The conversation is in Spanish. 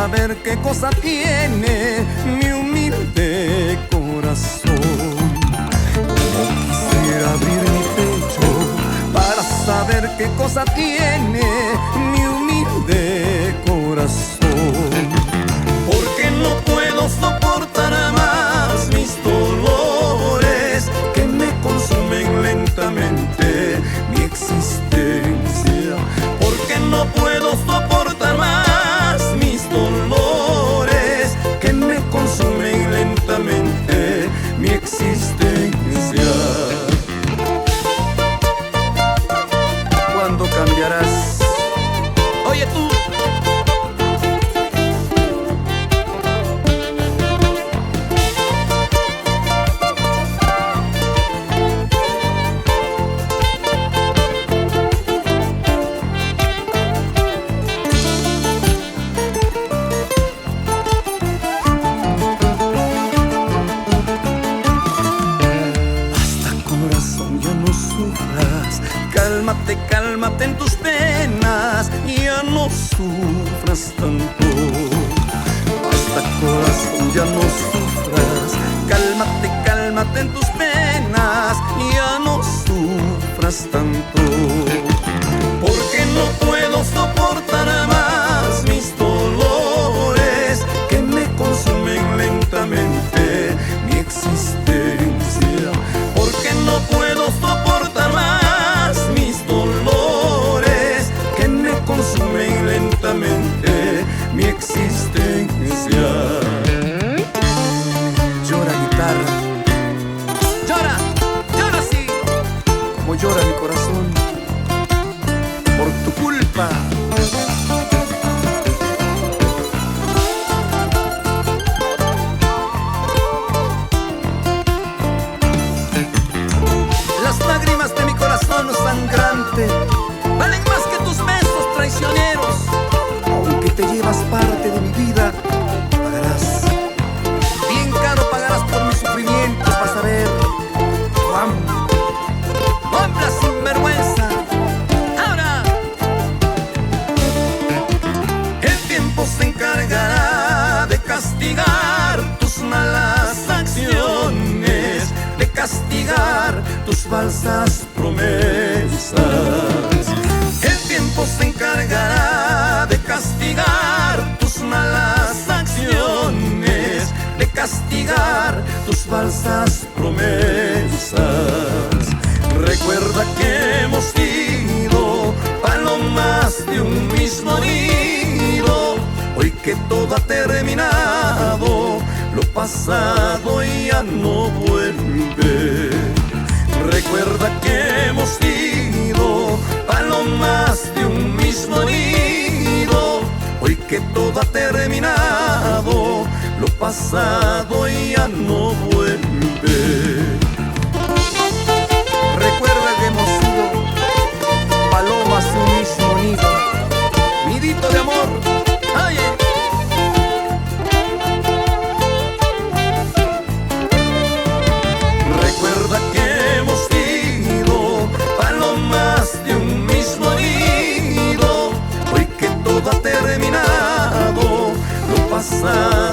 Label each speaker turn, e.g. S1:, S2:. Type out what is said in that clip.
S1: saber qué cosa tiene mi humilde corazón. Yo quisiera abrir mi pecho para saber qué cosa tiene mi humilde corazón. Porque no puedo soportar más mis dolores que me consumen lentamente mi existencia. Porque no puedo soportar más mis dolores que me consumen lentamente mi existencia. ¿Cuándo cambiarás? Oye tú. Cálmate, cálmate en tus penas, ya no sufras tanto. Basta corazón, ya no sufras. Cálmate, cálmate en tus penas, ya no sufras tanto. Porque no puedo soportar más mis dolores que me consumen lentamente mi existencia. Porque no puedo soportar más mis dolores que me consumen lentamente mi existencia. Llora guitarra, llora, llora así como llora mi corazón por tu culpa. Las lágrimas de mi corazón sangrante valen más que tus besos traicioneros. Aunque te llevas parte de mi vida, pagarás. Bien caro pagarás por mis sufrimientos. Vas a ver, hombre sin vergüenza. Ahora el tiempo se encargará de castigar tus malas acciones, de castigar tus falsas promesas. El tiempo se encargará de castigar tus malas acciones, de castigar tus falsas promesas. Recuerda que hemos sido palomas de un mismo nido. Hoy que todo ha terminado, lo pasado ya no vuelve. Recuerda que hemos sido palomas de un mismo nido. Hoy que todo ha terminado, lo pasado ya no vuelve. Recuerda que hemos sido palomas de un mismo nido, nidito de amor. Oye. Recuerda que hemos sido palomas de un mismo nido. Hoy que todo ha terminado, lo pasado